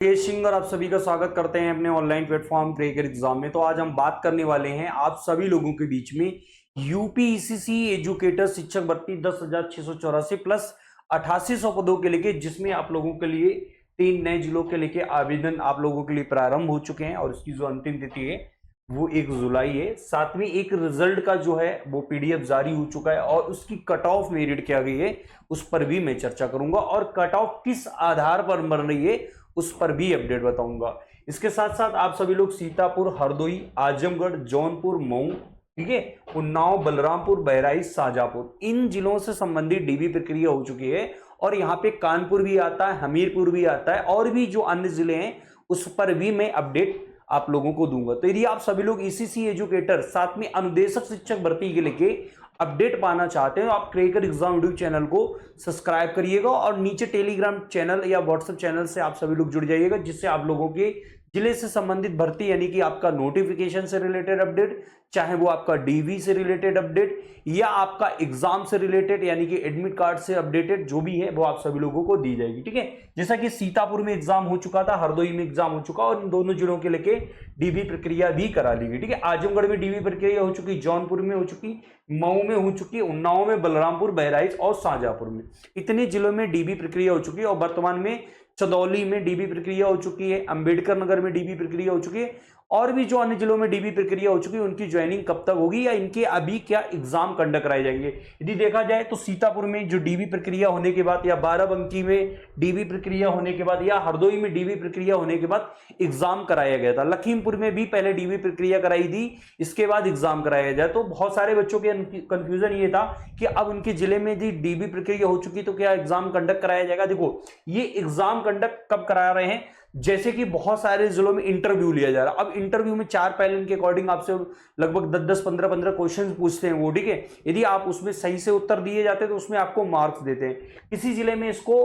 सिंह और आप सभी का स्वागत करते हैं अपने ऑनलाइन प्लेटफॉर्म क्रेकर एग्जाम में। तो आज हम बात करने वाले हैं आप सभी लोगों के बीच में यूपीईसीसी एजुकेटर शिक्षक भर्ती 10,684 प्लस 8800 पदों के लेके, जिसमें आप लोगों के लिए 3 नए जिलों के लेके आवेदन आप लोगों के लिए प्रारंभ हो चुके हैं और इसकी जो अंतिम तिथि है वो 1 जुलाई है। साथ में एक रिजल्ट का जो है वो पीडीएफ जारी हो चुका है और उसकी कट ऑफ मेरिट क्या गई है उस पर भी मैं चर्चा करूंगा और कट ऑफ किस आधार पर बन रही है उस पर भी अपडेट बताऊंगा। इसके साथ साथ आप सभी लोग सीतापुर, हरदोई, आजमगढ़, जौनपुर, मऊ, ठीक है, उन्नाव, बलरामपुर, बहराइच, शाजापुर, इन जिलों से संबंधित डीबी प्रक्रिया हो चुकी है और यहाँ पे कानपुर भी आता है, हमीरपुर भी आता है और भी जो अन्य जिले हैं उस पर भी मैं अपडेट आप लोगों को दूंगा। तो यदि आप सभी लोग ईसीसी एजुकेटर साथ में अनुदेशक शिक्षक भर्ती के लेके अपडेट पाना चाहते हैं तो आप क्रेकर एग्जाम यूट्यूब चैनल को सब्सक्राइब करिएगा और नीचे टेलीग्राम चैनल या व्हाट्सएप चैनल से आप सभी लोग जुड़ जाइएगा, जिससे आप लोगों के जिले से संबंधित भर्ती यानी कि आपका नोटिफिकेशन से रिलेटेड अपडेट, चाहे वो आपका डीवी से रिलेटेड अपडेट या आपका एग्जाम से रिलेटेड यानी कि एडमिट कार्ड से अपडेटेड जो भी है वो आप सभी लोगों को दी जाएगी। ठीक है, जैसा कि सीतापुर में एग्जाम हो चुका था, हरदोई में एग्जाम हो चुका और इन दोनों जिलों के लेके डीबी प्रक्रिया भी करा ली गई। ठीक है, आजमगढ़ में डीबी प्रक्रिया हो चुकी, जौनपुर में हो चुकी, मऊ में हो चुकी, उन्नाव में, बलरामपुर, बहराइच और शाजापुर में, इतने जिलों में डीबी प्रक्रिया हो चुकी है और वर्तमान में चंदौली में डीबी प्रक्रिया हो चुकी है, अंबेडकर नगर में डीबी प्रक्रिया हो चुकी है और भी जो अन्य जिलों में डीबी प्रक्रिया हो चुकी है उनकी ज्वाइनिंग कब तक होगी या इनके अभी क्या एग्जाम कंडक्ट कराए जाएंगे। यदि देखा जाए तो सीतापुर में जो डीबी प्रक्रिया होने के बाद या बाराबंकी में डीबी प्रक्रिया होने के बाद या हरदोई में डीबी प्रक्रिया होने के बाद एग्जाम कराया गया था, लखीमपुर में भी पहले डीबी प्रक्रिया कराई थी इसके बाद एग्जाम कराया जाए। तो बहुत सारे बच्चों के कंफ्यूजन ये था कि अब उनके जिले में यदि डीबी प्रक्रिया हो चुकी तो क्या एग्जाम कंडक्ट कराया जाएगा। देखो, ये एग्जाम कंडक्ट कब करा रहे हैं, जैसे कि बहुत सारे जिलों में इंटरव्यू लिया जा रहा है। अब इंटरव्यू में 4 पैटर्न के अकॉर्डिंग आपसे लगभग 10-10, 15-15 क्वेश्चन पूछते हैं वो। ठीक है, यदि आप उसमें सही से उत्तर दिए जाते हैं तो उसमें आपको मार्क्स देते हैं। किसी जिले में इसको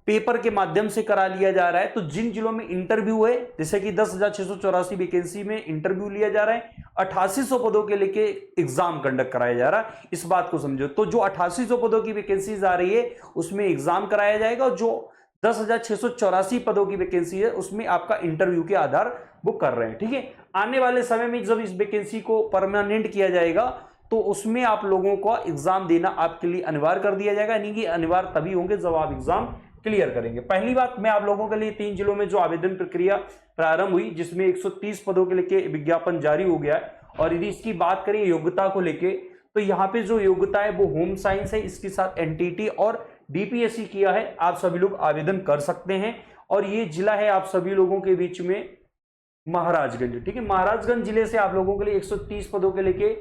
पेपर के माध्यम से करा लिया जा रहा है। तो जिन जिलों में इंटरव्यू है, जैसे कि 10,684 वैकेंसी में इंटरव्यू लिया जा रहा है, 8800 पदों के लेके एग्जाम कंडक्ट कराया जा रहा है, इस बात को समझो। तो जो 8800 पदों की वैकेंसीज आ रही है उसमें एग्जाम कराया जाएगा और जो 10,684 पदों की वैकेंसी है उसमें आपका इंटरव्यू के आधार वो कर रहे हैं। ठीक है, आने वाले समय में जब इस वैकेंसी को परमानेंट किया जाएगा तो उसमें आप लोगों को एग्जाम देना आपके लिए अनिवार्य कर दिया जाएगा, यानी कि अनिवार्य तभी होंगे जब आप एग्जाम क्लियर करेंगे। पहली बात, मैं आप लोगों के लिए 3 जिलों में जो आवेदन प्रक्रिया प्रारंभ हुई जिसमें 130 पदों के लेके विज्ञापन जारी हो गया है और यदि इसकी बात करें योग्यता को लेके तो यहाँ पे जो योग्यता है वो होम साइंस है, इसके साथ एनटीटी और डीपीएससी किया है, आप सभी लोग आवेदन कर सकते हैं। और ये जिला है आप सभी लोगों के बीच में महाराजगंज। ठीक है, महाराजगंज जिले से आप लोगों के लिए 130 पदों के लेके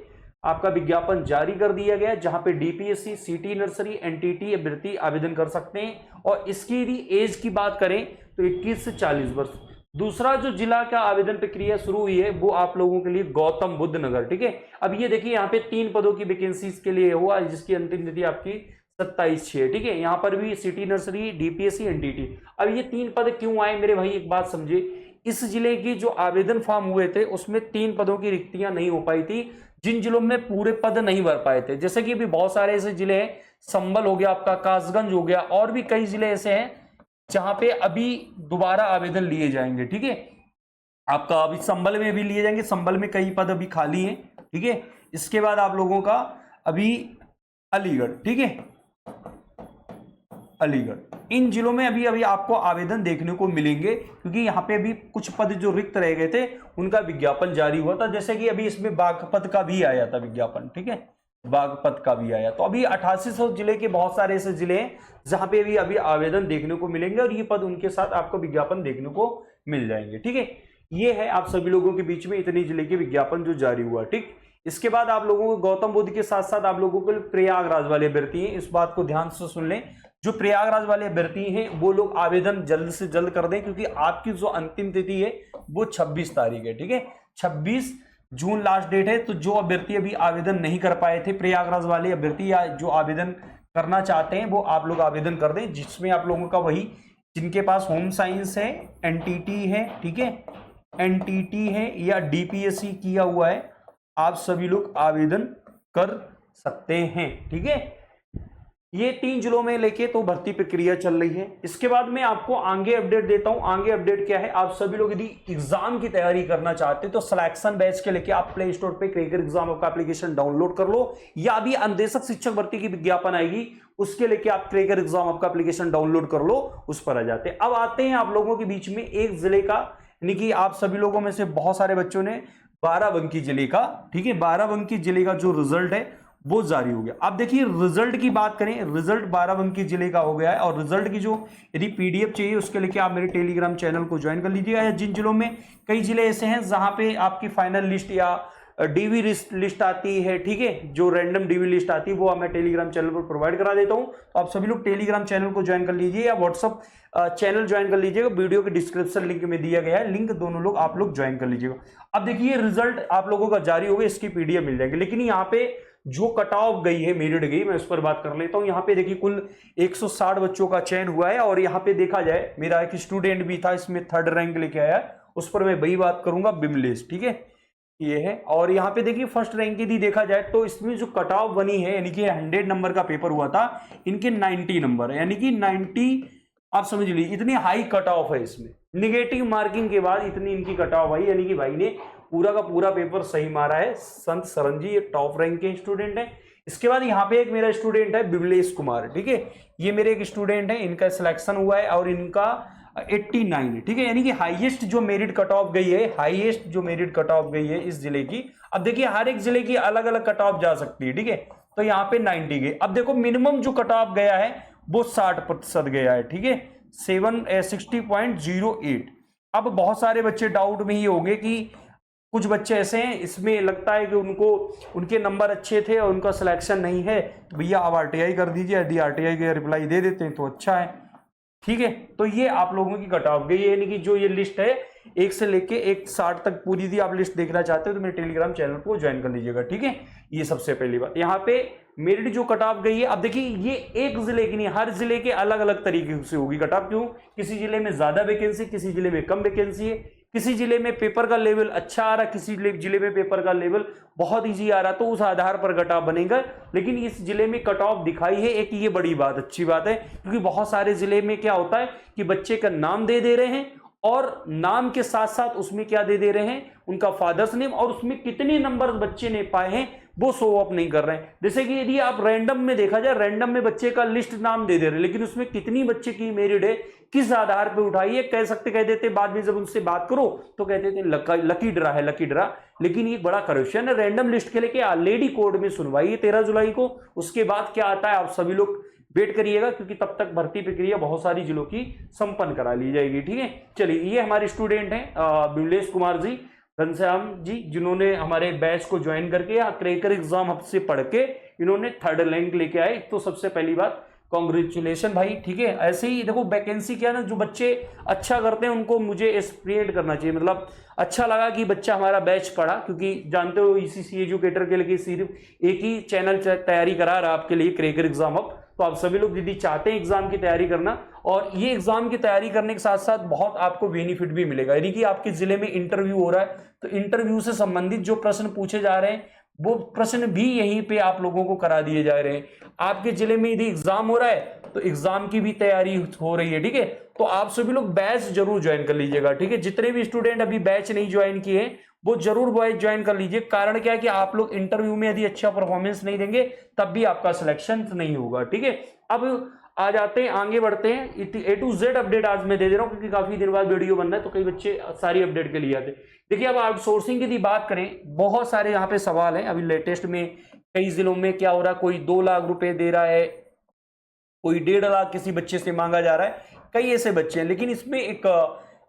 आपका विज्ञापन जारी कर दिया गया, जहां पे डीपीएससी, सीटी नर्सरी, एनटीटी अभ्यर्थी आवेदन कर सकते हैं और इसकी यदि एज की बात करें तो 21 से 40 वर्ष। दूसरा जो जिला का आवेदन प्रक्रिया शुरू हुई है वो आप लोगों के लिए गौतम बुद्ध नगर। ठीक है, अब ये देखिए यहाँ पे 3 पदों की वैकेंसी के लिए हुआ जिसकी अंतिम तिथि आपकी 27/6। ठीक है, यहाँ पर भी सिटी नर्सरी, डीपीएससी, एनटीटी। अब ये 3 पद क्यों आए मेरे भाई, एक बात समझे, इस जिले की जो आवेदन फॉर्म हुए थे उसमें 3 पदों की रिक्तियां नहीं हो पाई थी, जिन जिलों में पूरे पद नहीं भर पाए थे। जैसे कि अभी बहुत सारे ऐसे जिले हैं, संभल हो गया आपका, कासगंज हो गया और भी कई जिले ऐसे हैं जहां पे अभी दोबारा आवेदन लिए जाएंगे। ठीक है, आपका अभी संभल में भी लिए जाएंगे, संभल में कई पद अभी खाली हैं। ठीक है, इसके बाद आप लोगों का अभी अलीगढ़, ठीक है, अलीगढ़, इन जिलों में अभी अभी आपको आवेदन देखने को मिलेंगे क्योंकि यहाँ पे भी कुछ पद जो रिक्त रह गए थे उनका विज्ञापन जारी हुआ था। जैसे कि अभी इसमें बागपत का भी आया था विज्ञापन। ठीक है, बागपत का भी आया। तो अभी 8800 जिले के बहुत सारे ऐसे जिले हैं जहां पे भी अभी आवेदन देखने को मिलेंगे और ये पद उनके साथ आपको विज्ञापन देखने को मिल जाएंगे। ठीक है, ये है आप सभी लोगों के बीच में इतने जिले के विज्ञापन जो जारी हुआ। ठीक, इसके बाद आप लोगों को गौतम बुद्ध के साथ साथ आप लोगों को प्रयागराज वाले अभ्यर्थी हैं, इस बात को ध्यान से सुन लें। जो प्रयागराज वाले अभ्यर्थी हैं वो लोग आवेदन जल्द से जल्द कर दें क्योंकि आपकी जो अंतिम तिथि है वो 26 तारीख है। ठीक है, 26 जून लास्ट डेट है। तो जो अभ्यर्थी अभी आवेदन नहीं कर पाए थे, प्रयागराज वाले अभ्यर्थी या जो आवेदन करना चाहते हैं वो आप लोग आवेदन कर दें, जिसमें आप लोगों का वही जिनके पास होम साइंस है, एनटीटी है, ठीक है, एनटीटी है या डीपीएससी किया हुआ है, आप सभी लोग आवेदन कर सकते हैं। ठीक है, ये 3 जिलों में लेके तो भर्ती प्रक्रिया चल रही है। इसके बाद में आपको आगे अपडेट देता हूं। आगे अपडेट क्या है, आप सभी लोग यदि एग्जाम की तैयारी करना चाहते हैं तो सिलेक्शन बैच के लेके आप प्ले स्टोर पे क्रैकर एग्जाम का एप्लीकेशन डाउनलोड कर लो, या अभी अंदेशक शिक्षक भर्ती की विज्ञापन आएगी उसके लेके आप क्रैकर एग्जाम आपका एप्लीकेशन डाउनलोड कर लो, उस पर आ जाते हैं। अब आते हैं आप लोगों के बीच में एक जिले का, यानी कि आप सभी लोगों में से बहुत सारे बच्चों ने बाराबंकी जिले का, ठीक है, बाराबंकी जिले का जो रिजल्ट है वो जारी हो गया। अब देखिए रिजल्ट की बात करें, रिजल्ट बाराबंकी जिले का हो गया है, और रिजल्ट की जो यदि पीडीएफ चाहिए उसके लेके आप मेरे टेलीग्राम चैनल को ज्वाइन कर लीजिएगा। या जिन जिलों में, कई जिले ऐसे हैं जहां पे आपकी फाइनल लिस्ट या डीवी लिस्ट आती है, ठीक है, जो रैंडम डीवी लिस्ट आती है वो मैं टेलीग्राम चैनल पर प्रोवाइड करा देता हूं। तो आप सभी लोग टेलीग्राम चैनल को ज्वाइन कर लीजिए या व्हाट्सअप चैनल ज्वाइन कर लीजिएगा, वीडियो के डिस्क्रिप्शन लिंक में दिया गया है लिंक, दोनों लोग आप लोग ज्वाइन कर लीजिएगा। अब देखिए रिजल्ट आप लोगों का जारी हो गया, इसकी पीडीएफ मिल जाएगी। लेकिन यहाँ पे जो कट ऑफ गई है, मेरिट गई, मैं उस पर बात कर लेता हूं। यहाँ पे देखिए कुल 160 बच्चों का चयन हुआ है, और यहाँ पे देखा जाए मेरा एक स्टूडेंट भी था इसमें 3rd रैंक लेके आया, उस पर मैं वही बात करूंगा, बिमलेश, ठीक है, ये है। और यहाँ पे देखिए 1st रैंक की देखा जाए तो इसमें जो कट ऑफ बनी है, यानी कि 100 नंबर का पेपर हुआ था, इनके 90 नंबर, यानी कि 90, आप समझ लीजिए इतनी हाई कट ऑफ है इसमें, निगेटिव मार्किंग के बाद इतनी इनकी कट ऑफ आई, यानी कि भाई ने पूरा का पूरा पेपर सही मारा है। संत सरन जी ये टॉप रैंक के स्टूडेंट है। इसके बाद यहाँ पे एक मेरा स्टूडेंट है बिमलेश कुमार, ठीक है, ये मेरे एक स्टूडेंट है, इनका सिलेक्शन हुआ है और इनका 89 है, ठीक है, यानी कि हाईएस्ट जो मेरिट कट ऑफ गई है, हाईएस्ट जो मेरिट कट ऑफ गई है इस जिले की। अब देखिए हर एक जिले की अलग अलग कट ऑफ जा सकती है, ठीक है, तो यहाँ पे 90 गई। अब देखो मिनिमम जो कट ऑफ गया है वो 60% गया है, ठीक है, 60.08। अब बहुत सारे बच्चे डाउट में ही होंगे कि कुछ बच्चे ऐसे हैं इसमें लगता है कि उनको उनके नंबर अच्छे थे और उनका सिलेक्शन नहीं है, तो भैया आप आरटीआई कर दीजिए, यदि आरटीआई का रिप्लाई दे देते हैं तो अच्छा है, ठीक है। तो ये आप लोगों की कट ऑफ गई है, यानी कि जो ये लिस्ट है 1 से लेके 160 तक पूरी थी, आप लिस्ट देखना चाहते हो तो मेरे टेलीग्राम चैनल को ज्वाइन कर लीजिएगा, ठीक है। ये सबसे पहली बात, यहाँ पे मेरिट जो कट ऑफ गई है, अब देखिए ये एक जिले की नहीं, हर जिले के अलग अलग तरीके से होगी कट ऑफ। क्यों, किसी जिले में ज्यादा वैकेंसी, किसी जिले में कम वैकेंसी है, किसी जिले में पेपर का लेवल अच्छा आ रहा है, किसी जिले में पेपर का लेवल बहुत इजी आ रहा, तो उस आधार पर कट ऑफ बनेगा। लेकिन इस जिले में कट ऑफ दिखाई है, एक ये बड़ी बात, अच्छी बात है, क्योंकि बहुत सारे जिले में क्या होता है कि बच्चे का नाम दे रहे हैं और नाम के साथ साथ उसमें क्या दे रहे हैं, उनका फादर्स नेम, और उसमें कितने नंबर बच्चे ने पाए हैं वो शो अप नहीं कर रहे हैं। जैसे कि यदि आप रैंडम में देखा जाए, रैंडम में बच्चे का लिस्ट नाम दे रहे हैं, लेकिन उसमें कितनी बच्चे की मेरिट है, किस आधार पे उठाई है, कह देते बाद में जब उनसे बात करो तो कहते थे लकी ड्रा है, लकी ड्रा। लेकिन ये बड़ा करप्शन है। रैंडम लिस्ट के लेके ऑलरेडी कोर्ट में सुनवाई है 13 जुलाई को, उसके बाद क्या आता है आप सभी लोग वेट करिएगा, क्योंकि तब तक भर्ती प्रक्रिया बहुत सारी जिलों की संपन्न करा ली जाएगी, ठीक है। चलिए, ये हमारे स्टूडेंट हैं बिमलेश कुमार जी, घनश्याम जी, जिन्होंने हमारे बैच को ज्वाइन करके या क्रैकर एग्जाम हब से पढ़ के इन्होंने 3rd रैंक लेके आए। तो सबसे पहली बात कॉन्ग्रेचुलेशन भाई, ठीक है। ऐसे ही देखो वैकेंसी क्या है ना, जो बच्चे अच्छा करते हैं उनको मुझे एस्प्रिएट करना चाहिए, मतलब अच्छा लगा कि बच्चा हमारा बैच पढ़ा, क्योंकि जानते हो ईसीसी एजुकेटर के लिए सिर्फ एक ही चैनल तैयारी करा रहा आपके लिए, क्रैकर एग्जाम हब। तो आप सभी लोग यदि चाहते हैं एग्जाम की तैयारी करना, और ये एग्जाम की तैयारी करने के साथ साथ बहुत आपको बेनिफिट भी मिलेगा, यानी कि आपके जिले में इंटरव्यू हो रहा है तो इंटरव्यू से संबंधित जो प्रश्न पूछे जा रहे हैं वो प्रश्न भी यहीं पे आप लोगों को करा दिए जा रहे हैं। आपके जिले में यदि एग्जाम हो रहा है तो एग्जाम की भी तैयारी हो रही है, ठीक है। तो आप सभी लोग बैच जरूर ज्वाइन कर लीजिएगा, ठीक है। जितने भी स्टूडेंट अभी बैच नहीं ज्वाइन किए हैं वो जरूर बैच ज्वाइन कर लीजिए। कारण क्या है कि आप लोग इंटरव्यू में यदि अच्छा परफॉर्मेंस नहीं देंगे तब भी आपका सिलेक्शन नहीं होगा, ठीक है। अब आ जाते हैं, आगे बढ़ते हैं। A to Z अपडेट आज मैं दे दे रहा हूं, क्योंकि काफी दिन बाद वीडियो बन रहा है तो कई बच्चे सारी अपडेट के लिए आते। देखिए, अब आउटसोर्सिंग की बात करें, बहुत सारे यहाँ पे सवाल हैं। अभी लेटेस्ट में कई जिलों में क्या हो रहा है, कोई 2 लाख रुपए दे रहा है, कोई 1.5 लाख किसी बच्चे से मांगा जा रहा है, कई ऐसे बच्चे हैं। लेकिन इसमें एक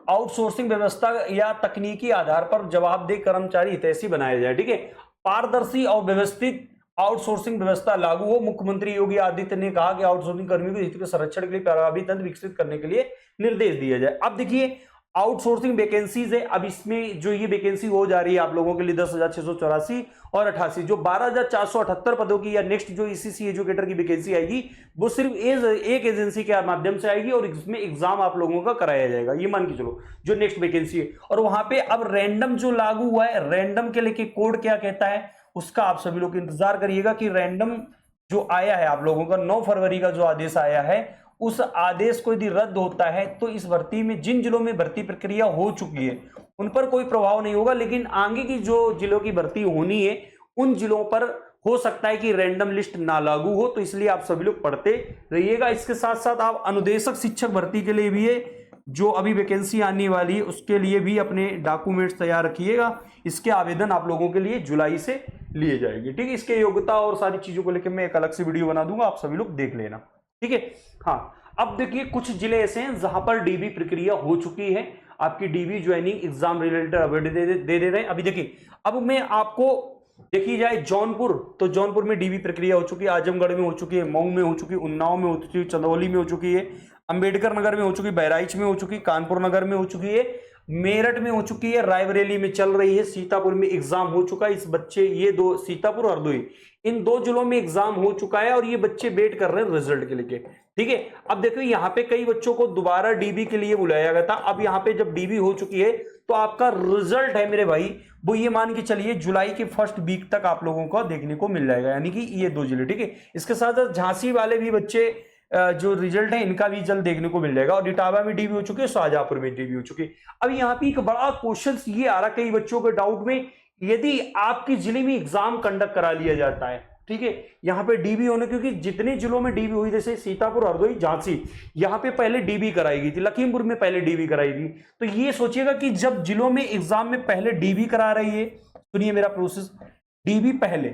आउटसोर्सिंग व्यवस्था या तकनीकी आधार पर जवाबदेह कर्मचारी हितैषी बनाया जाए, ठीक है। पारदर्शी और व्यवस्थित आउटसोर्सिंग व्यवस्था लागू हो। मुख्यमंत्री योगी आदित्यनाथ ने कहा कि आउटसोर्सिंग कर्मियों के हित के संरक्षण के लिए प्रभावी तंत्र विकसित करने के लिए निर्देश दिया जाए। अब देखिए आउटसोर्सिंग वैकेंसीज है, अब इसमें जो ये वैकेंसी हो जा रही है आप लोगों के लिए 10,684 और 88, जो 12,478 पदों की या नेक्स्ट जो ईसीसी एजुकेटर की वैकेंसी आएगी वो सिर्फ एक एजेंसी के माध्यम से आएगी और इसमें एग्जाम आप लोगों का कराया जाएगा, ये मान के चलो जो नेक्स्ट वैकेंसी है। और वहां पे अब रैंडम जो लागू हुआ है, रैंडम के लेके कोड क्या कहता है उसका आप सभी लोग इंतजार करिएगा कि रैंडम जो आया है आप लोगों का 9 फरवरी का जो आदेश आया है, उस आदेश को यदि रद्द होता है तो इस भर्ती में जिन जिलों में भर्ती प्रक्रिया हो चुकी है उन पर कोई प्रभाव नहीं होगा, लेकिन आगे की जो जिलों की भर्ती होनी है उन जिलों पर हो सकता है कि रैंडम लिस्ट ना लागू हो, तो इसलिए आप सभी लोग पढ़ते रहिएगा। इसके साथ साथ आप अनुदेशक शिक्षक भर्ती के लिए भी है जो अभी वैकेंसी आने वाली है उसके लिए भी अपने डॉक्यूमेंट्स तैयार रखिएगा। इसके आवेदन आप लोगों के लिए जुलाई से लिए जाएंगे, ठीक है। इसके योग्यता और सारी चीजों को लेकर मैं एक अलग से वीडियो बना दूंगा, आप सभी लोग देख लेना, ठीक है। हाँ, अब देखिए कुछ जिले ऐसे हैं जहां पर डीबी प्रक्रिया हो चुकी है, आपकी DB joining exam related update दे रहे हैं। अभी देखिए, अब मैं आपको देखी जाए जौनपुर, तो जौनपुर में डीबी प्रक्रिया हो चुकी है, आजमगढ़ में हो चुकी है, मऊ में हो चुकी है, उन्नाव में हो चुकी है, चंदौली में हो चुकी है, अंबेडकर नगर में हो चुकी है, बहराइच में हो चुकी है, कानपुर नगर में हो चुकी है, मेरठ में हो चुकी है, रायबरेली में चल रही है, सीतापुर में एग्जाम हो चुका है। इस बच्चे ये दो, सीतापुर और हरदोई, इन दो जिलों में एग्जाम हो चुका है और ये बच्चे वेट कर रहे हैं रिजल्ट के लिए, ठीक है। अब देखो यहाँ पे कई बच्चों को दोबारा डीबी के लिए बुलाया गया था। अब यहाँ पे जब डीबी हो चुकी है तो आपका रिजल्ट है मेरे भाई, वो ये मान के चलिए जुलाई के फर्स्ट वीक तक आप लोगों को देखने को मिल जाएगा, यानी कि ये दो जिले, ठीक है। इसके साथ साथ झांसी वाले भी बच्चे जो रिजल्ट है इनका भी जल्द देखने को मिल जाएगा, और इटावा में डीबी हो चुकी है, शाहजहांपुर में डीबी हो चुकी है। अब यहाँ पे एक बड़ा क्वेश्चन ये आ रहा कई बच्चों के डाउट में, यदि आपके जिले में एग्जाम कंडक्ट करा लिया जाता है, ठीक है, यहाँ पे डीबी होने, क्योंकि जितने जिलों में डीबी हुई जैसे सीतापुर, हरदोई, झांसी, यहाँ पे पहले डीबी कराई गई थी, लखीमपुर में पहले डीबी कराई गई, तो ये सोचिएगा कि जब जिलों में एग्जाम में पहले डीबी करा रही है, सुनिए मेरा प्रोसेस, डीबी पहले,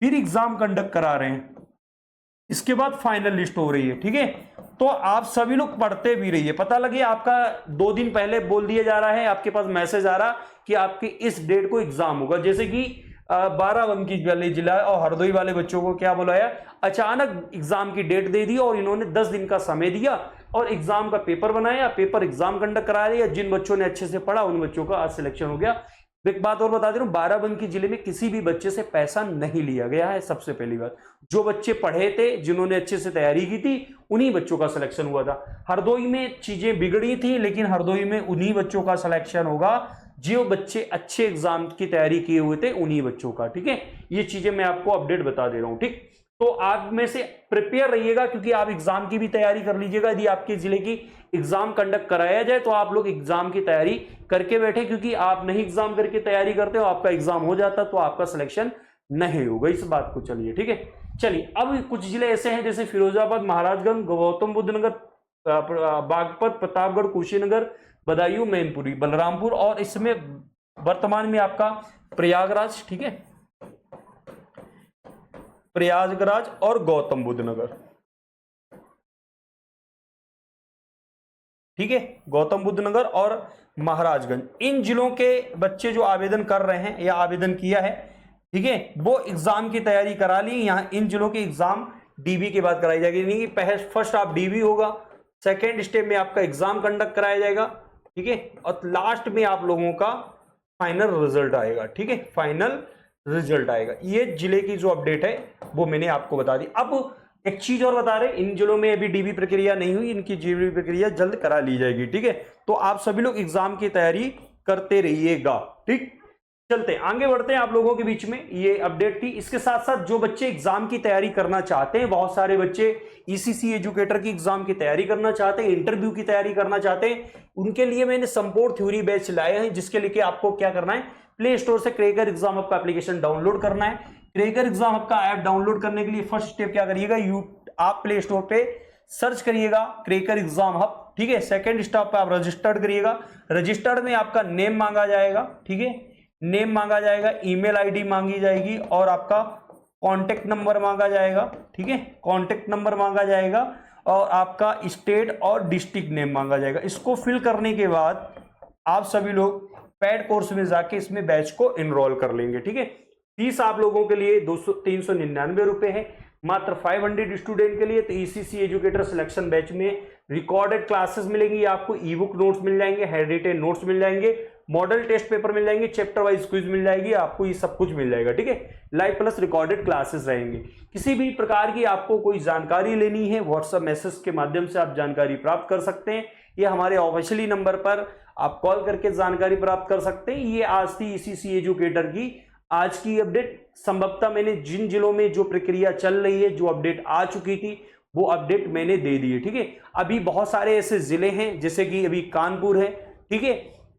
फिर एग्जाम कंडक्ट करा रहे हैं, इसके बाद फाइनल लिस्ट हो रही है, ठीक है। तो आप सभी लोग पढ़ते भी रहिए, पता लगे आपका 2 दिन पहले बोल दिया जा रहा है, आपके पास मैसेज आ रहा कि आपके इस डेट को एग्जाम होगा, जैसे कि बाराबंकी वाले जिला और हरदोई वाले बच्चों को क्या बुलाया, अचानक एग्जाम की डेट दे दी और इन्होंने 10 दिन का समय दिया और एग्जाम का पेपर बनाया, पेपर एग्जाम कंडक्ट करा दिया। जिन बच्चों ने अच्छे से पढ़ा उन बच्चों का आज सिलेक्शन हो गया। एक बात और बता दे रहा हूं, बाराबंकी जिले में किसी भी बच्चे से पैसा नहीं लिया गया है। सबसे पहली बात, जो बच्चे पढ़े थे, जिन्होंने अच्छे से तैयारी की थी, उन्हीं बच्चों का सिलेक्शन हुआ था। हरदोई में चीजें बिगड़ी थी, लेकिन हरदोई में उन्हीं बच्चों का सिलेक्शन होगा जो बच्चे अच्छे एग्जाम की तैयारी किए हुए थे, उन्हीं बच्चों का, ठीक है। ये चीजें मैं आपको अपडेट बता दे रहा हूं, ठीक। तो आप में से प्रिपेयर रहिएगा, क्योंकि आप एग्जाम की भी तैयारी कर लीजिएगा। यदि आपके जिले की एग्जाम कंडक्ट कराया जाए तो आप लोग एग्जाम की तैयारी करके बैठे, क्योंकि आप नहीं एग्जाम करके तैयारी करते हो, आपका एग्जाम हो जाता तो आपका सिलेक्शन नहीं होगा, इस बात को चलिए, ठीक है। चलिए, अब कुछ जिले ऐसे हैं जैसे फिरोजाबाद, महाराजगंज, गौतम बुद्ध नगर, बागपत, प्रतापगढ़, कुशीनगर, बदायूं, मैनपुरी, बलरामपुर, और इसमें वर्तमान में आपका प्रयागराज, ठीक है, प्रयागराज और गौतम बुद्ध नगर, ठीक है, गौतम बुद्ध नगर और महाराजगंज, इन जिलों के बच्चे जो आवेदन कर रहे हैं या आवेदन किया है, ठीक है, वो एग्जाम की तैयारी करा ली। यहां इन जिलों की एग्जाम डीबी के बाद कराई जाएगी, नहीं पहले फर्स्ट आप डीबी होगा, सेकेंड स्टेप में आपका एग्जाम कंडक्ट कराया जाएगा, ठीक है, और लास्ट में आप लोगों का फाइनल रिजल्ट आएगा, ठीक है, फाइनल रिजल्ट आएगा। ये जिले की जो अपडेट है वो मैंने आपको बता दी। अब एक चीज और बता रहे, इन जिलों में अभी डीबी प्रक्रिया नहीं हुई, इनकी डीबी प्रक्रिया जल्द करा ली जाएगी, ठीक है। तो आप सभी लोग एग्जाम की तैयारी करते रहिएगा, ठीक। चलते आगे बढ़ते हैं, आप लोगों के बीच में ये अपडेट थी। इसके साथ साथ जो बच्चे एग्जाम की तैयारी करना चाहते हैं, बहुत सारे बच्चे ईसीसी एजुकेटर की एग्जाम की तैयारी करना चाहते हैं, इंटरव्यू की तैयारी करना चाहते हैं, उनके लिए मैंने संपूर्ण थ्योरी बैच लाए हैं, जिसके लिए आपको क्या करना है, प्ले स्टोर से क्रैकर एग्जाम हब का एप्लीकेशन डाउनलोड करना है। क्रैकर एग्जाम हब का ऐप डाउनलोड करने के लिए फर्स्ट स्टेप क्या करिएगा, आप प्ले स्टोर पे सर्च करिएगा क्रैकर एग्जाम हब, ठीक है। सेकंड स्टेप पे आप रजिस्टर्ड करिएगा, रजिस्टर्ड में आपका नेम मांगा जाएगा, ठीक है, नेम मांगा जाएगा, ईमेल आईडी मांगी जाएगी और आपका कॉन्टेक्ट नंबर मांगा जाएगा, ठीक है, कॉन्टेक्ट नंबर मांगा जाएगा और आपका स्टेट और डिस्ट्रिक्ट नेम मांगा जाएगा। इसको फिल करने के बाद आप सभी लोग पेड कोर्स में जाके इसमें बैच को एनरोल कर लेंगे, ठीक है। फीस आप लोगों के लिए 399 रुपए है, मात्र 500 स्टूडेंट के लिए। तो ईसीसी एजुकेटर सिलेक्शन बैच में रिकॉर्डेड क्लासेस मिलेंगी, आपको ई बुक नोट्स मिल जाएंगे, हैंड रिटेन नोट्स मिल जाएंगे, मॉडल टेस्ट पेपर मिल जाएंगे, चैप्टर वाइज क्विज मिल जाएगी, आपको ये सब कुछ मिल जाएगा, ठीक है। लाइव प्लस रिकॉर्डेड क्लासेस रहेंगे। किसी भी प्रकार की आपको कोई जानकारी लेनी है, व्हाट्सएप मैसेज के माध्यम से आप जानकारी प्राप्त कर सकते हैं। ये हमारे ऑफिशियली नंबर पर आप कॉल करके जानकारी प्राप्त कर सकते हैं। ये आज थी ईसीसी एजुकेटर की आज की अपडेट। संभवतः मैंने जिन जिलों में जो प्रक्रिया चल रही है, जो अपडेट आ चुकी थी, वो अपडेट मैंने दे दी है। ठीक है, अभी बहुत सारे ऐसे जिले हैं, जैसे कि अभी कानपुर है, ठीक है,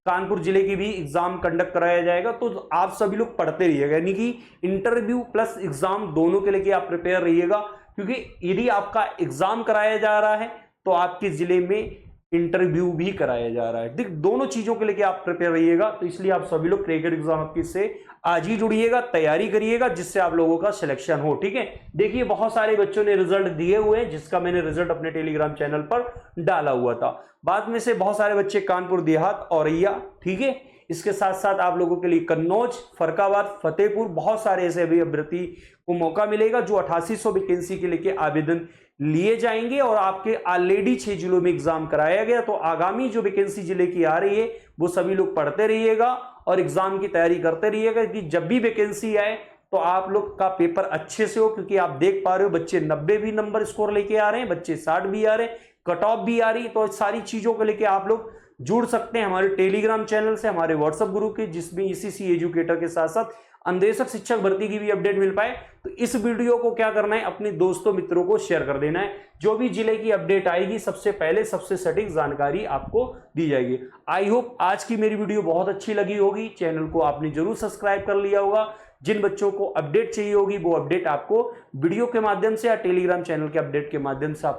कानपुर जिले की भी एग्जाम कंडक्ट कराया जाएगा। तो आप सभी लोग पढ़ते रहिएगा, यानी कि इंटरव्यू प्लस एग्जाम दोनों के लिए आप प्रिपेयर रहिएगा, क्योंकि यदि आपका एग्जाम कराया जा रहा है तो आपके जिले में इंटरव्यू भी कराया जा रहा है। देख, दोनों चीजों के लिए आप प्रिपेयर रहिएगा। तो इसलिए आप सभी लोग क्रिकेट एग्जाम आपकी से आज ही जुड़िएगा, तैयारी करिएगा, जिससे आप लोगों का सिलेक्शन हो। ठीक है, देखिए बहुत सारे बच्चों ने रिजल्ट दिए हुए हैं, जिसका मैंने रिजल्ट अपने टेलीग्राम चैनल पर डाला हुआ था। बाद में से बहुत सारे बच्चे कानपुर देहात, औरैया, ठीक है, इसके साथ साथ आप लोगों के लिए कन्नौज, फरकाबाद, फतेहपुर, बहुत सारे ऐसे अभी अभ्यर्थी को मौका मिलेगा जो 8800 वैकेंसी के लिए आवेदन लिए जाएंगे। और आपके ऑलरेडी 6 जिलों में एग्जाम कराया गया, तो आगामी जो वैकेंसी जिले की आ रही है वो सभी लोग पढ़ते रहिएगा और एग्जाम की तैयारी करते रहिएगा कि जब भी वैकेंसी आए तो आप लोग का पेपर अच्छे से हो। क्योंकि आप देख पा रहे हो बच्चे 90 भी नंबर स्कोर लेके आ रहे हैं, बच्चे 60 भी आ रहे हैं, कट ऑफ भी आ रही है। तो सारी चीजों को लेके आप लोग जुड़ सकते हैं हमारे टेलीग्राम चैनल से, हमारे व्हाट्सएप ग्रुप के, जिसमें ईसीसी एजुकेटर के साथ साथ अनुदेशक शिक्षक भर्ती की भी अपडेट मिल पाए। तो इस वीडियो को क्या करना है, अपने दोस्तों मित्रों को शेयर कर देना है। जो भी जिले की अपडेट आएगी सबसे पहले सबसे सटीक जानकारी आपको दी जाएगी। आई होप आज की मेरी वीडियो बहुत अच्छी लगी होगी। चैनल को आपने जरूर सब्सक्राइब कर लिया होगा। जिन बच्चों को अपडेट चाहिए होगी वो अपडेट आपको वीडियो के माध्यम से या टेलीग्राम चैनल के अपडेट के माध्यम से